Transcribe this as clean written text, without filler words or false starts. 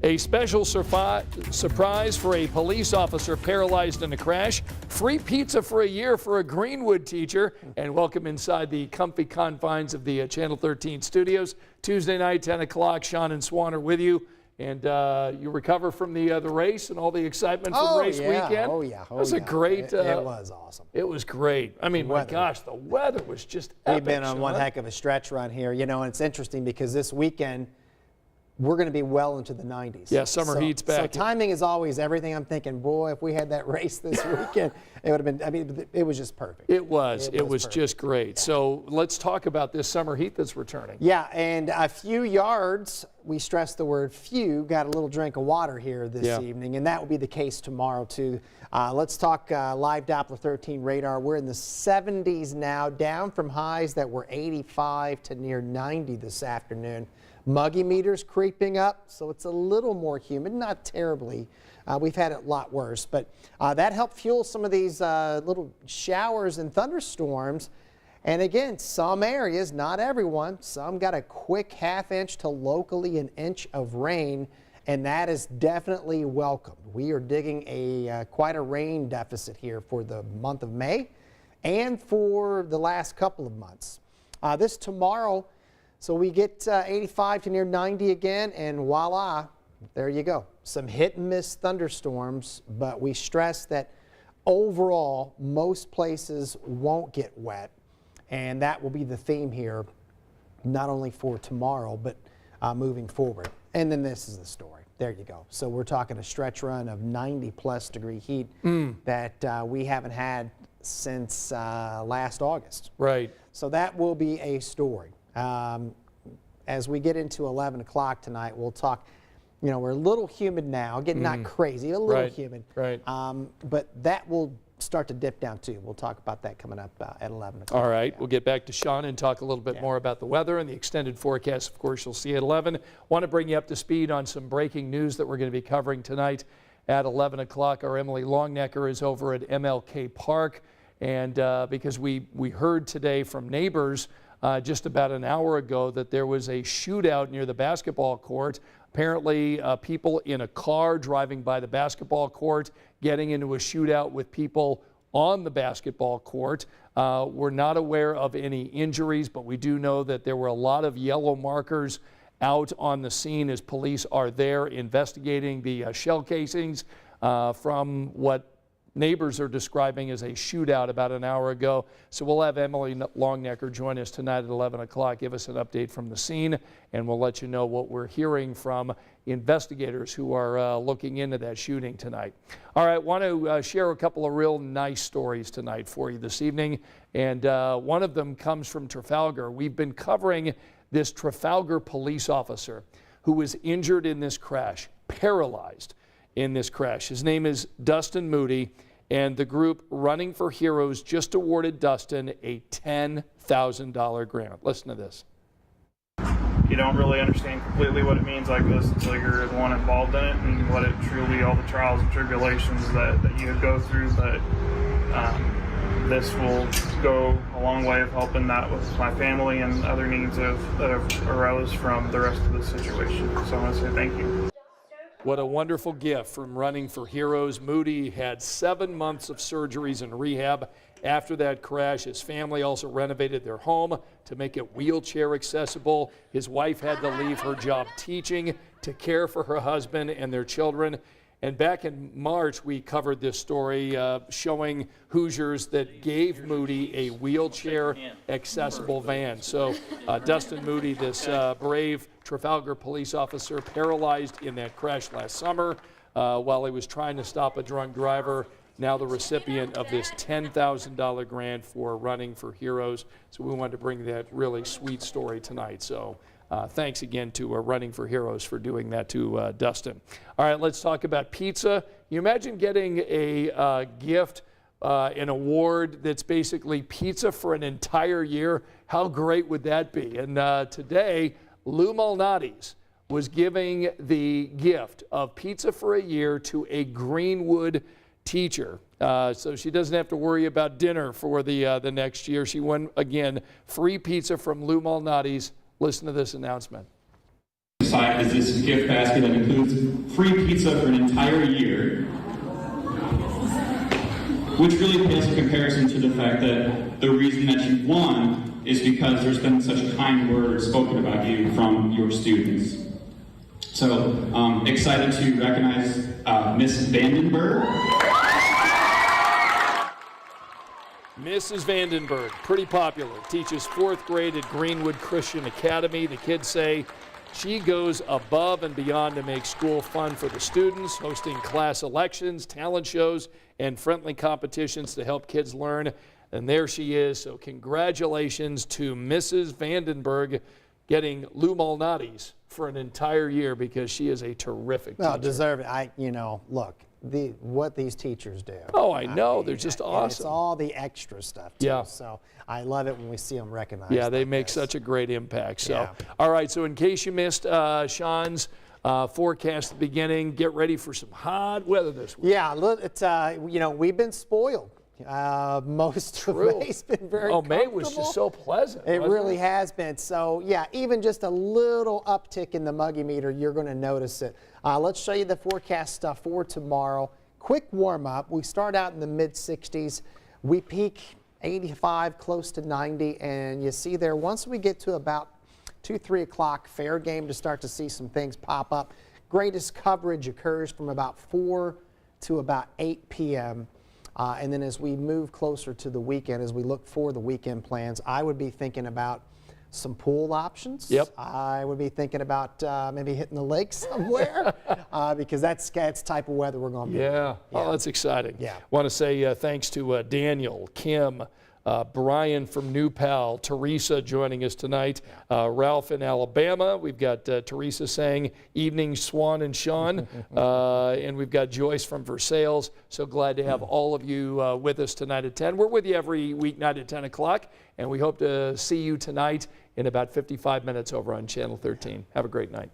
A special surprise for a police officer paralyzed in a crash. Free pizza for a year for a Greenwood teacher. And welcome inside the comfy confines of the Channel 13 studios. Tuesday night, 10 o'clock. Sean and Swan are with you. And you recover from the race and all the excitement from race weekend. It was a great. It was awesome. It was great. I mean, my gosh, the weather was just epic. We've been on one heck of a stretch run here. You know, and it's interesting because this weekend, we're going to be well into the 90s. Yeah, summer heat's back. So timing is always everything. I'm thinking, boy, if we had that race this weekend, it would have been, I mean, it was just perfect. It was just great. Yeah. So let's talk about this summer heat that's returning. Yeah, and a few yards, we stress the word few, got a little drink of water here this evening, and that will be the case tomorrow too. Let's talk live Doppler 13 radar. We're in the 70s now, down from highs that were 85 to near 90 this afternoon. Muggy meters creeping up, so it's a little more humid, not terribly. We've had it a lot worse, but that helped fuel some of these little showers and thunderstorms. And again, some areas, not everyone, some got a quick ½ inch to locally an inch of rain, and that is definitely welcomed. We are digging quite a rain deficit here for the month of May and for the last couple of months. This tomorrow, so we get 85 to near 90 again, and voila, there you go. Some hit and miss thunderstorms, but we stress that overall, most places won't get wet, and that will be the theme here, not only for tomorrow, but moving forward. And then this is the story. There you go. So we're talking a stretch run of 90-plus degree heat that we haven't had since last August. Right. So that will be a story. As we get into 11 o'clock tonight, we'll talk, you know, we're a little humid now, again, not crazy, a little humid. Right. But that will start to dip down too. We'll talk about that coming up at 11 o'clock. All right, we'll get back to Sean and talk a little bit more about the weather and the extended forecast. Of course, you'll see at 11. Want to bring you up to speed on some breaking news that we're going to be covering tonight at 11 o'clock. Our Emily Longnecker is over at MLK Park, and because we heard today from neighbors just about an hour ago that there was a shootout near the basketball court. Apparently, people in a car driving by the basketball court getting into a shootout with people on the basketball court. We're not aware of any injuries, but we do know that there were a lot of yellow markers out on the scene as police are there investigating the shell casings from what neighbors are describing as a shootout about an hour ago. So we'll have Emily Longnecker join us tonight at 11 o'clock, give us an update from the scene, and we'll let you know what we're hearing from investigators who are looking into that shooting tonight. All right, want to share a couple of real nice stories tonight for you this evening, and one of them comes from Trafalgar. We've been covering this Trafalgar police officer who was injured in this crash, paralyzed in this crash. His name is Dustin Moody, and the group Running for Heroes just awarded Dustin a $10,000 grant. Listen to this. You don't really understand completely what it means like this until you're the one involved in it and what it truly, all the trials and tribulations that you go through, but this will go a long way of helping that with my family and other needs that have arose from the rest of the situation. So I want to say thank you. What a wonderful gift from Running for Heroes. Moody had 7 months of surgeries and rehab after that crash. His family also renovated their home to make it wheelchair accessible. His wife had to leave her job teaching to care for her husband and their children. And back in March, we covered this story showing Hoosiers that gave Moody a wheelchair accessible van. So Dustin Moody, this brave Trafalgar police officer, paralyzed in that crash last summer while he was trying to stop a drunk driver, now the recipient of this $10,000 grant for Running for Heroes. So we wanted to bring that really sweet story tonight. So thanks again to Running for Heroes for doing that to Dustin. All right, let's talk about pizza. You imagine getting a gift, an award that's basically pizza for an entire year? How great would that be? And today, Lou Malnati's was giving the gift of pizza for a year to a Greenwood teacher. So she doesn't have to worry about dinner for the next year. She won, again, free pizza from Lou Malnati's. Listen to this announcement. Decided is this gift basket that includes free pizza for an entire year, which really pales in comparison to the fact that the reason that you won is because there's been such kind words spoken about you from your students. So, excited to recognize Miss Vandenberg. Mrs. Vandenberg, pretty popular, teaches 4th grade at Greenwood Christian Academy. The kids say she goes above and beyond to make school fun for the students, hosting class elections, talent shows, and friendly competitions to help kids learn. And there she is. So congratulations to Mrs. Vandenberg getting Lou Malnati's for an entire year, because she is a terrific teacher. Well, deserve it. Look, what these teachers do. Oh, I know. They're just awesome. It's all the extra stuff, too. Yeah. So I love it when we see them recognized. Yeah, they like make this. such a great impact. So, Yeah. all right, so in case you missed Sean's forecast at the beginning, get ready for some hot weather this week. Yeah, look, it's, we've been spoiled. Most of May's been very May was just so pleasant. It wasn't really has been. So, yeah, even just a little uptick in the muggy meter, you're going to notice it. Let's show you the forecast stuff for tomorrow. Quick warm-up. We start out in the mid-60s. We peak 85, close to 90, and you see there, once we get to about 2, 3 o'clock, fair game to start to see some things pop up. Greatest coverage occurs from about 4 to about 8 p.m. And then as we move closer to the weekend, as we look for the weekend plans, I would be thinking about some pool options. Yep. I would be thinking about maybe hitting the lake somewhere because that's type of weather we're going to be. Yeah. Oh, that's exciting. Yeah. Want to say thanks to Daniel, Kim, Brian from New Pal, Teresa joining us tonight, Ralph in Alabama. We've got Teresa saying evening, Swan and Sean, and we've got Joyce from Versailles. So glad to have all of you with us tonight at 10. We're with you every weeknight at 10 o'clock, and we hope to see you tonight in about 55 minutes over on Channel 13. Have a great night.